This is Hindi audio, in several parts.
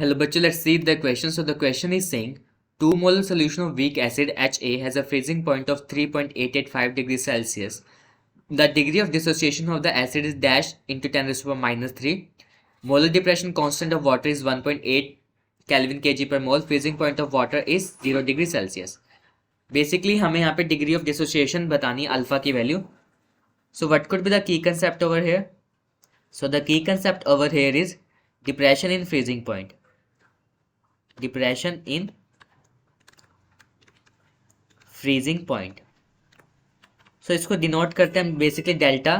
Hello, bachcho, let's see the question. So the question is saying 2 molar solution of weak acid HA has a freezing point of 3.885 degrees Celsius. The degree of dissociation of the acid is dash into 10 raised to the power minus 3. Molar depression constant of water is 1.8 Kelvin kg per mole. Freezing point of water is 0 degree Celsius. Basically हमें यहाँ पे degree of dissociation बतानी अल्फा की value. So what could be the key concept over here? So the key concept over here is depression in freezing point. Depression in freezing point. So इसको डिनोट करते हैं basically delta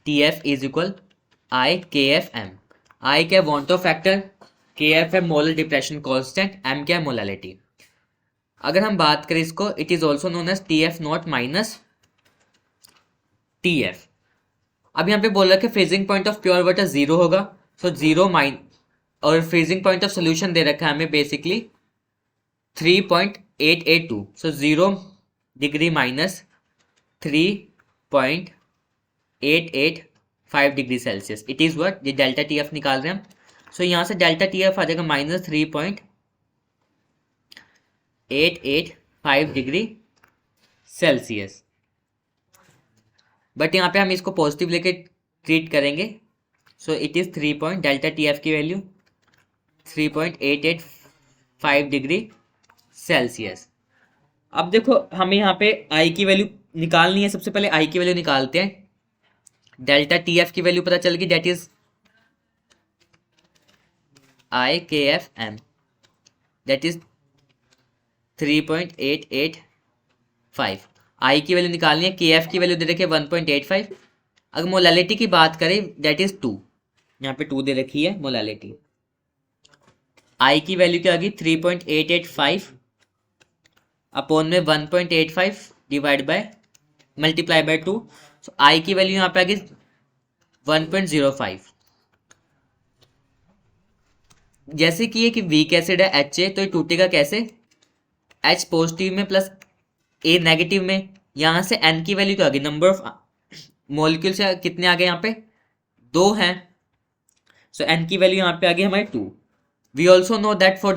T F is equal I K F M. I क्या van't Hoff factor, K F है मोलर डिप्रेशन कॉन्स्टेंट, एम क्या है मोलालिटी. अगर हम बात करें इसको, it is also known as T F not minus T F. अब यहाँ पे बोल रहा है कि freezing point of pure water zero होगा. सो जीरो माइन और फ्रीजिंग पॉइंट ऑफ सोल्यूशन दे रखा है हमें basically 3.882. So 0 degree minus 3.885 degree Celsius. It is what, ये डेल्टा टी एफ निकाल रहे हैं हम. सो यहाँ से डेल्टा टी एफ आ जाएगा माइनस 3.885 डिग्री सेल्सियस. बट यहाँ पे हम इसको पॉजिटिव लेके ट्रीट करेंगे. सो it is 3 delta T F की वैल्यू 3.885 डिग्री सेल्सियस. अब देखो हमें यहाँ पे आई की वैल्यू निकालनी है. सबसे पहले आई की वैल्यू निकालते हैं. डेल्टा टी एफ की वैल्यू पता चल गई, that is I K F M, that is 3.885. आई की वैल्यू निकालनी है, के एफ की वैल्यू दे रखी है 1.85. अगर मोलालिटी की बात करें दैट इज 2, यहाँ पे 2 दे रखी है मोलालिटी. आई की वैल्यू क्या आ गई 3.885 अपॉन में 1.85 डिवाइड बाय मल्टीप्लाई बाय 2. सो आई की वैल्यू यहाँ पे आ गई 1.05. जैसे कि ये कि वीक एसिड है HA, तो ये टूटेगा कैसे, H पॉजिटिव में प्लस A नेगेटिव में. यहाँ से N की वैल्यू क्या आ गई, नंबर ऑफ मॉलिक्यूल्स कितने आ गए यहाँ पे 2 हैं. सो N की वैल्यू यहाँ पे आ गई हमारी 2. We also know that for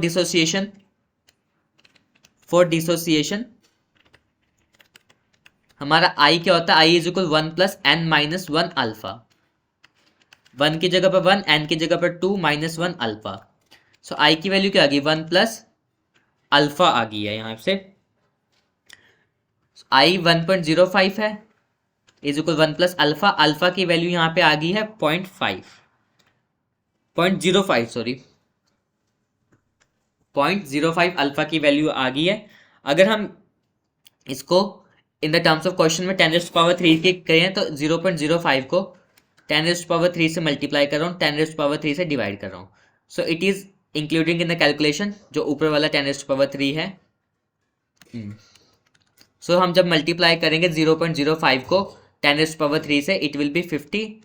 dissociation हमारा I क्या होता है, I is equal 1 plus N minus 1 alpha. 1 की जगह पर 1, n की जगह पर 2 माइनस 1 अल्फा. सो I की वैल्यू क्या आ गई 1 प्लस अल्फा आ गई है यहाँ से. I 1.05 है is equal 1 plus alpha. Alpha की वैल्यू यहाँ पे आ गई है 0.05 सॉरी 0.05 अल्फा की वैल्यू आ गई है. अगर हम इसको in the terms of question में 10 रेज़्ड टू पावर 3 के करें तो 0.05 को 10 रेज़्ड टू पावर 3 से मल्टीप्लाई कर रहा हूँ, 10 रेज़्ड टू पावर 3 से डिवाइड कर रहा हूँ. सो it is including in the calculation जो ऊपर वाला 10 रेज़्ड टू पावर 3 है. सो हम जब मल्टीप्लाई करेंगे 0.05 को 10 रेज़्ड टू पावर 3 से, इट विल बी 50.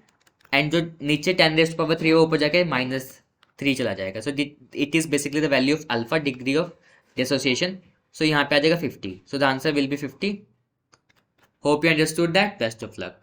एंड जो नीचे 10 रेज़्ड टू पावर 3 वो ऊपर जाके -3 चला जाएगा. So it is basically the value of alpha, degree of dissociation. So यहाँ पे आ जाएगा 50. So the answer will be 50. Hope you understood that. Best of luck.